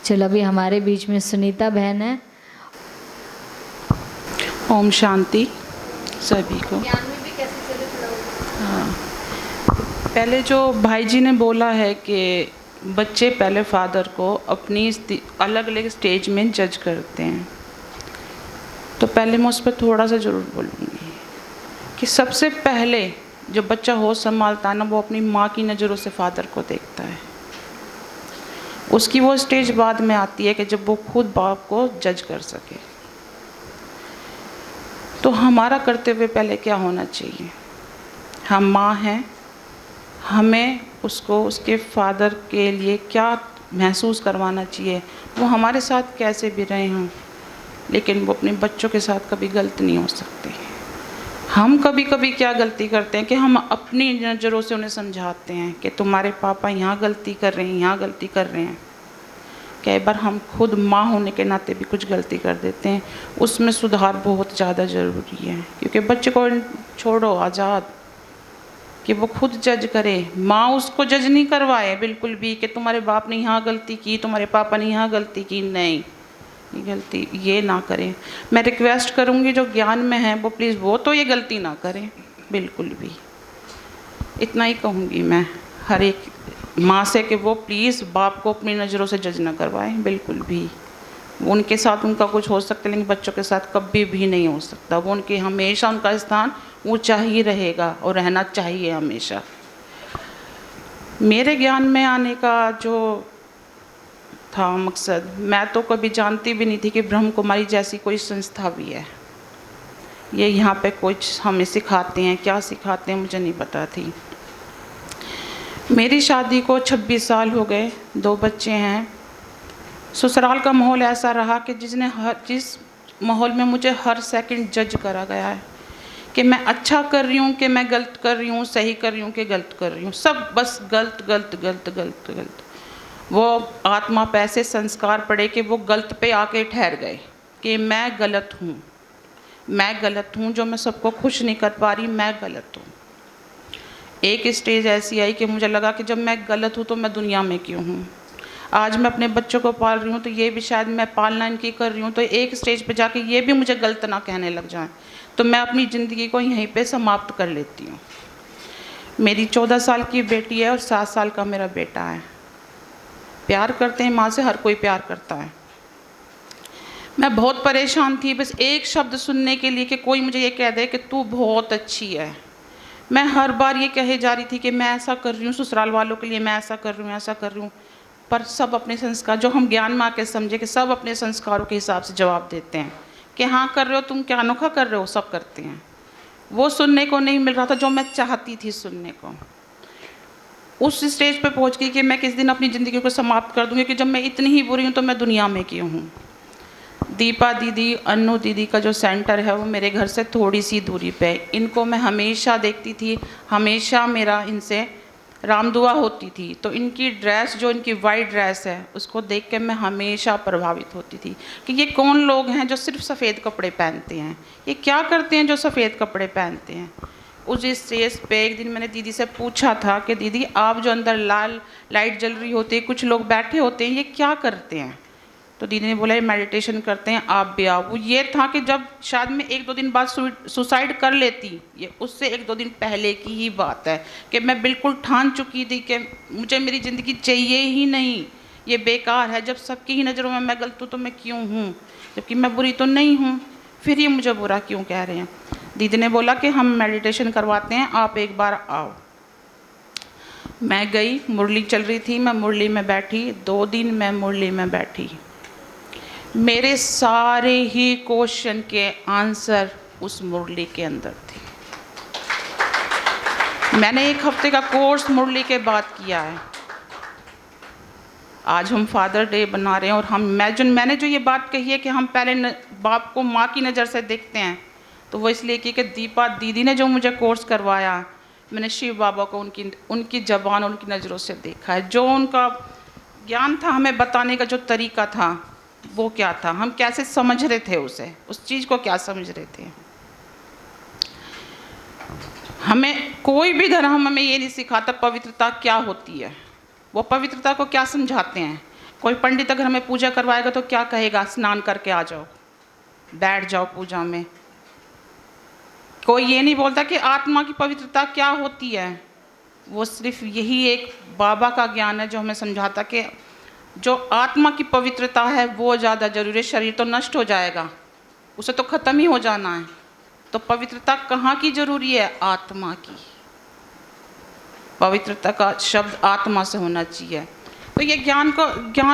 चलो अभी हमारे बीच में सुनीता बहन है। ओम शांति सभी को। ज्ञान में भी कैसे चले थोड़ा। हाँ, पहले जो भाई जी ने बोला है कि बच्चे पहले फादर को अपनी अलग अलग स्टेज में जज करते हैं, तो पहले मैं उस पर थोड़ा सा ज़रूर बोलूँगी कि सबसे पहले जो बच्चा होश संभालता है ना, वो अपनी माँ की नज़रों से फादर को देखता है। उसकी वो स्टेज बाद में आती है कि जब वो खुद बाप को जज कर सके। तो हमारा करते हुए पहले क्या होना चाहिए, हम माँ हैं, हमें उसको उसके फादर के लिए क्या महसूस करवाना चाहिए। वो हमारे साथ कैसे भी रहे हों, लेकिन वो अपने बच्चों के साथ कभी गलत नहीं हो सकते। हम कभी कभी क्या गलती करते हैं कि हम अपनी नज़रों से उन्हें समझाते हैं कि तुम्हारे पापा यहाँ गलती कर रहे हैं, यहाँ गलती कर रहे हैं। कई बार हम खुद माँ होने के नाते भी कुछ गलती कर देते हैं, उसमें सुधार बहुत ज़्यादा ज़रूरी है। क्योंकि बच्चे को छोड़ो आज़ाद कि वो खुद जज करे, माँ उसको जज नहीं करवाए बिल्कुल भी कि तुम्हारे बाप ने यहाँ गलती की, तुम्हारे पापा ने यहाँ गलती की। नहीं, ये गलती ये ना करें। मैं रिक्वेस्ट करूँगी जो ज्ञान में है वो प्लीज़ वो तो ये गलती ना करें बिल्कुल भी। इतना ही कहूँगी मैं हर एक माँ से कि वो प्लीज़ बाप को अपनी नज़रों से जज ना करवाएं बिल्कुल भी। उनके साथ उनका कुछ हो सकता है, लेकिन बच्चों के साथ कभी भी नहीं हो सकता। वो उनके हमेशा उनका स्थान ऊंचा ही रहेगा और रहना चाहिए हमेशा। मेरे ज्ञान में आने का जो था मकसद, मैं तो कभी जानती भी नहीं थी कि ब्रह्म कुमारी जैसी कोई संस्था भी है। ये यहाँ पे कुछ हमें सिखाते हैं, क्या सिखाते हैं मुझे नहीं पता थी। मेरी शादी को 26 साल हो गए, 2 बच्चे हैं। ससुराल का माहौल ऐसा रहा कि जिस माहौल में मुझे हर सेकंड जज करा गया है कि मैं अच्छा कर रही हूँ, कि मैं गलत कर रही हूँ, सही कर रही हूँ कि गलत कर रही हूँ, सब बस गलत गलत गलत गलत गलत। वो आत्मा पे ऐसे संस्कार पड़े कि वो गलत पे आके ठहर गए कि मैं गलत हूँ, मैं गलत हूँ, जो मैं सबको खुश नहीं कर पा रही, मैं गलत हूँ। एक स्टेज ऐसी आई कि मुझे लगा कि जब मैं गलत हूँ तो मैं दुनिया में क्यों हूँ। आज मैं अपने बच्चों को पाल रही हूँ तो ये भी शायद मैं पालना इनकी कर रही हूँ, तो एक स्टेज पे जाके ये भी मुझे गलत ना कहने लग जाएं, तो मैं अपनी ज़िंदगी को यहीं पे समाप्त कर लेती हूँ। मेरी 14 साल की बेटी है और 7 साल का मेरा बेटा है। प्यार करते हैं माँ से, हर कोई प्यार करता है। मैं बहुत परेशान थी बस एक शब्द सुनने के लिए कि कोई मुझे ये कह दे कि तू बहुत अच्छी है। मैं हर बार ये कहे जा रही थी कि मैं ऐसा कर रही हूँ ससुराल वालों के लिए, मैं ऐसा कर रही हूँ, ऐसा कर रही हूँ। पर सब अपने संस्कार, जो हम ज्ञान में आके समझे कि सब अपने संस्कारों के हिसाब से जवाब देते हैं कि हाँ कर रहे हो तुम, क्या अनोखा कर रहे हो, सब करते हैं। वो सुनने को नहीं मिल रहा था जो मैं चाहती थी सुनने को। उस स्टेज पे पहुँच गई कि मैं किस दिन अपनी ज़िंदगी को समाप्त कर दूँगी कि जब मैं इतनी ही बुरी हूँ तो मैं दुनिया में क्यों हूँ। दीपा दीदी, अन्नू दीदी का जो सेंटर है वो मेरे घर से थोड़ी सी दूरी पे। इनको मैं हमेशा देखती थी, हमेशा मेरा इनसे राम दुआ होती थी। तो इनकी ड्रेस, जो इनकी वाइट ड्रेस है, उसको देख के मैं हमेशा प्रभावित होती थी कि ये कौन लोग हैं जो सिर्फ सफ़ेद कपड़े पहनते हैं, ये क्या करते हैं जो सफ़ेद कपड़े पहनते हैं। उस स्टेज पे एक दिन मैंने दीदी से पूछा था कि दीदी आप जो अंदर लाल लाइट जल रही होती है, कुछ लोग बैठे होते हैं, ये क्या करते हैं। तो दीदी ने बोला ये मेडिटेशन करते हैं, आप भी आओ। वो ये था कि जब शायद मैं 1-2 दिन बाद सुसाइड कर लेती, ये उससे 1-2 दिन पहले की ही बात है कि मैं बिल्कुल ठान चुकी थी कि मुझे मेरी ज़िंदगी चाहिए ही नहीं, ये बेकार है। जब सबकी ही नज़रों में मैं गलत हूँ तो मैं क्यों हूँ, जबकि मैं बुरी तो नहीं हूँ, फिर ये मुझे बुरा क्यों कह रहे हैं। दीदी ने बोला कि हम मेडिटेशन करवाते हैं, आप एक बार आओ। मैं गई, मुरली चल रही थी, मैं मुरली में बैठी। 2 दिन मैं मुरली में बैठी, मेरे सारे ही क्वेश्चन के आंसर उस मुरली के अंदर थे। मैंने 1 हफ्ते का कोर्स मुरली के बाद किया है। आज हम फादर डे बना रहे हैं और मैंने जो ये बात कही है कि हम पहले बाप को माँ की नज़र से देखते हैं, तो वो इसलिए कि दीपा दीदी ने जो मुझे कोर्स करवाया, मैंने शिव बाबा को उनकी ज़बान, उनकी नज़रों से देखा है। जो उनका ज्ञान था, हमें बताने का जो तरीका था, वो क्या था, हम कैसे समझ रहे थे उसे, उस चीज़ को क्या समझ रहे थे। हमें कोई भी धर्म हमें ये नहीं सिखाता पवित्रता क्या होती है, वो पवित्रता को क्या समझाते हैं। कोई पंडित घर में पूजा करवाएगा तो क्या कहेगा, स्नान करके आ जाओ, बैठ जाओ पूजा में। कोई ये नहीं बोलता कि आत्मा की पवित्रता क्या होती है। वो सिर्फ यही एक बाबा का ज्ञान है जो हमें समझाता कि जो आत्मा की पवित्रता है वो ज़्यादा जरूरी है। शरीर तो नष्ट हो जाएगा, उसे तो ख़त्म ही हो जाना है, तो पवित्रता कहाँ की जरूरी है? आत्मा की। पवित्रता का शब्द आत्मा से होना चाहिए। तो ये ज्ञान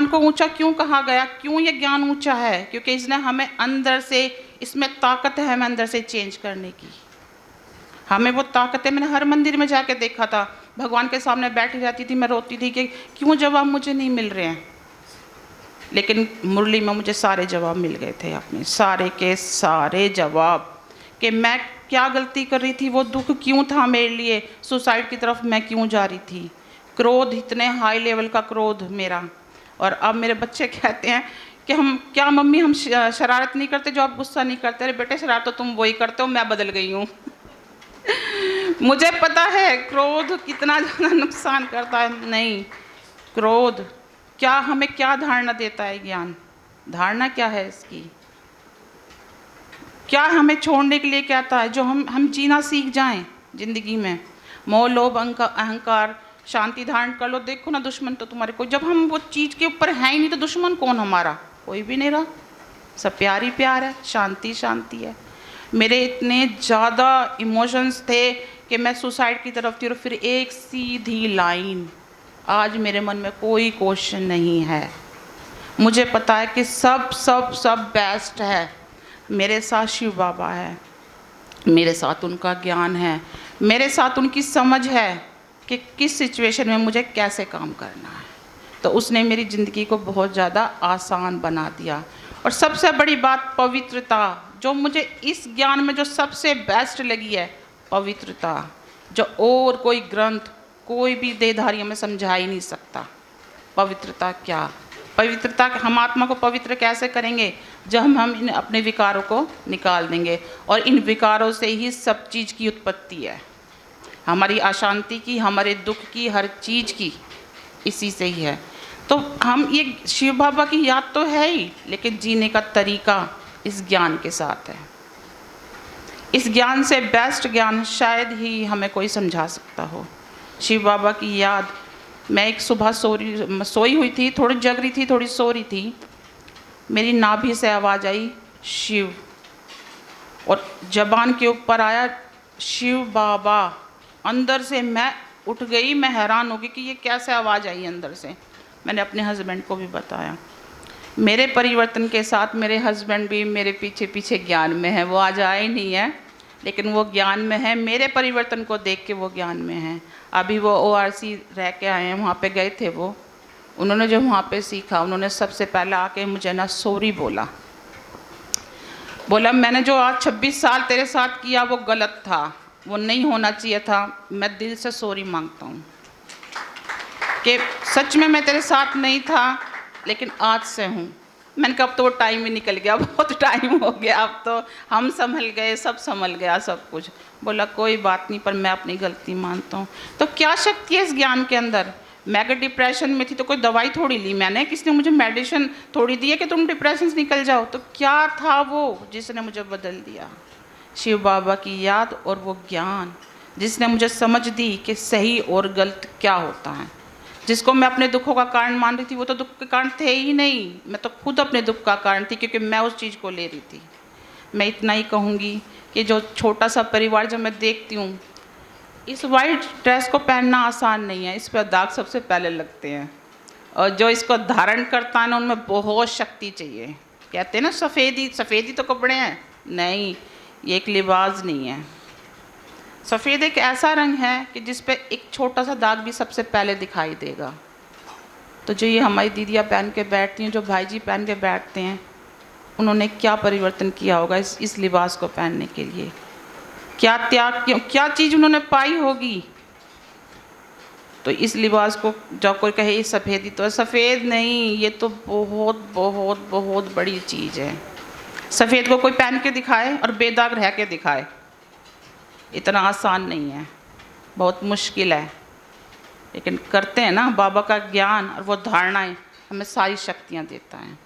को ऊंचा क्यों कहा गया? क्यों ये ज्ञान ऊंचा है? क्योंकि इसने हमें अंदर से, इसमें ताकत है हमें अंदर से चेंज करने की। हमें वो ताकत है। मैंने हर मंदिर में जाके देखा था, भगवान के सामने बैठी रहती थी, मैं रोती थी कि क्यों जवाब मुझे नहीं मिल रहे हैं। लेकिन मुरली में मुझे सारे जवाब मिल गए थे, अपने सारे के सारे जवाब, कि मैं क्या गलती कर रही थी, वो दुख क्यों था मेरे लिए, सुसाइड की तरफ मैं क्यों जा रही थी, क्रोध, इतने हाई लेवल का क्रोध मेरा। और अब मेरे बच्चे कहते हैं कि हम क्या मम्मी हम शरारत नहीं करते जो आप गुस्सा नहीं करते? अरे बेटे, शरारत तो तुम वही करते हो, मैं बदल गई हूँ। मुझे पता है क्रोध कितना ज़्यादा नुकसान करता है। नहीं, क्रोध क्या हमें क्या धारणा देता है? ज्ञान धारणा क्या है इसकी? क्या हमें छोड़ने के लिए कहता है? जो हम जीना सीख जाएं जिंदगी में। मोह, लोभ, अहंकार, शांति धारण कर लो। देखो ना, दुश्मन तो तुम्हारे कोई, जब हम वो चीज़ के ऊपर है ही नहीं तो दुश्मन कौन हमारा? कोई भी नहीं रहा। सब प्यार ही प्यार है, शांति शांति है। मेरे इतने ज़्यादा इमोशंस थे कि मैं सुसाइड की तरफ थी, और फिर एक सीधी लाइन। आज मेरे मन में कोई क्वेश्चन नहीं है। मुझे पता है कि सब सब सब बेस्ट है। मेरे साथ शिव बाबा है, मेरे साथ उनका ज्ञान है, मेरे साथ उनकी समझ है कि किस सिचुएशन में मुझे कैसे काम करना है। तो उसने मेरी ज़िंदगी को बहुत ज़्यादा आसान बना दिया। और सबसे बड़ी बात पवित्रता, जो मुझे इस ज्ञान में जो सबसे बेस्ट लगी है, पवित्रता, जो और कोई ग्रंथ, कोई भी देहधारी हमें समझा ही नहीं सकता। पवित्रता क्या? पवित्रता, हम आत्मा को पवित्र कैसे करेंगे? जब हम इन अपने विकारों को निकाल देंगे, और इन विकारों से ही सब चीज़ की उत्पत्ति है। हमारी अशांति की, हमारे दुख की, हर चीज़ की इसी से ही है। तो हम ये शिव बाबा की याद तो है ही, लेकिन जीने का तरीका इस ज्ञान के साथ है। इस ज्ञान से बेस्ट ज्ञान शायद ही हमें कोई समझा सकता हो। शिव बाबा की याद। मैं एक सुबह सोई हुई थी, थोड़ी जग रही थी, थोड़ी सो रही थी। मेरी नाभि से आवाज़ आई शिव, और जबान के ऊपर आया शिव बाबा। अंदर से मैं उठ गई, मैं हैरान हो गई कि ये कैसे आवाज़ आई अंदर से। मैंने अपने हस्बैंड को भी बताया। मेरे परिवर्तन के साथ मेरे हस्बैंड भी मेरे पीछे पीछे ज्ञान में है। वो आज आए नहीं है, लेकिन वो ज्ञान में है। मेरे परिवर्तन को देख के वो ज्ञान में है। अभी वो ORC रह के आए हैं, वहाँ पे गए थे वो। उन्होंने जो वहाँ पे सीखा, उन्होंने सबसे पहले आके मुझे ना सॉरी बोला मैंने जो आज 26 साल तेरे साथ किया वो गलत था, वो नहीं होना चाहिए था। मैं दिल से सॉरी मांगता हूँ कि सच में मैं तेरे साथ नहीं था, लेकिन आज से हूँ। मैंने कहा अब तो वो टाइम ही निकल गया, बहुत टाइम हो गया, अब तो हम संभल गए, सब संभल गया सब कुछ। बोला कोई बात नहीं, पर मैं अपनी गलती मानता हूँ। तो क्या शक्ति है इस ज्ञान के अंदर? मैं अगर डिप्रेशन में थी तो कोई दवाई थोड़ी ली मैंने, किसने मुझे मेडिसिन थोड़ी दी है कि तुम डिप्रेशन से निकल जाओ। तो क्या था वो जिसने मुझे बदल दिया? शिव बाबा की याद और वो ज्ञान, जिसने मुझे समझ दी कि सही और गलत क्या होता है। जिसको मैं अपने दुखों का कारण मान रही थी, वो तो दुख के कारण थे ही नहीं। मैं तो खुद अपने दुख का कारण थी, क्योंकि मैं उस चीज़ को ले रही थी। मैं इतना ही कहूँगी कि जो छोटा सा परिवार जब मैं देखती हूँ, इस वाइट ड्रेस को पहनना आसान नहीं है, इस पर दाग सबसे पहले लगते हैं। और जो इसको धारण करता है ना, उनमें बहुत शक्ति चाहिए। कहते हैं ना सफ़ेदी तो कपड़े हैं, नहीं, ये एक लिबास नहीं है। सफ़ेद एक ऐसा रंग है कि जिस पे एक छोटा सा दाग भी सबसे पहले दिखाई देगा। तो जो ये हमारी दीदियाँ पहन के बैठती हैं, जो भाई जी पहन के बैठते हैं, उन्होंने क्या परिवर्तन किया होगा इस लिबास को पहनने के लिए? क्या त्याग, क्या चीज़ उन्होंने पाई होगी? तो इस लिबास को जब कोई कहे सफ़ेदी, तो सफ़ेद नहीं, ये तो बहुत बहुत बहुत बड़ी चीज़ है। सफ़ेद को कोई पहन के दिखाए और बेदाग रह के दिखाए, इतना आसान नहीं है, बहुत मुश्किल है। लेकिन करते हैं ना, बाबा का ज्ञान और वो धारणाएं हमें सारी शक्तियाँ देता है।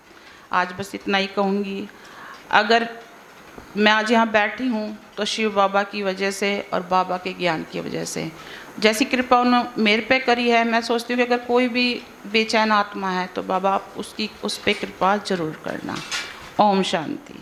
आज बस इतना ही कहूँगी, अगर मैं आज यहाँ बैठी हूँ तो शिव बाबा की वजह से और बाबा के ज्ञान की वजह से। जैसी कृपा उन्होंने मेरे पे करी है, मैं सोचती हूँ कि अगर कोई भी बेचैन आत्मा है तो बाबा आप उस पे कृपा जरूर करना। ओम शांति।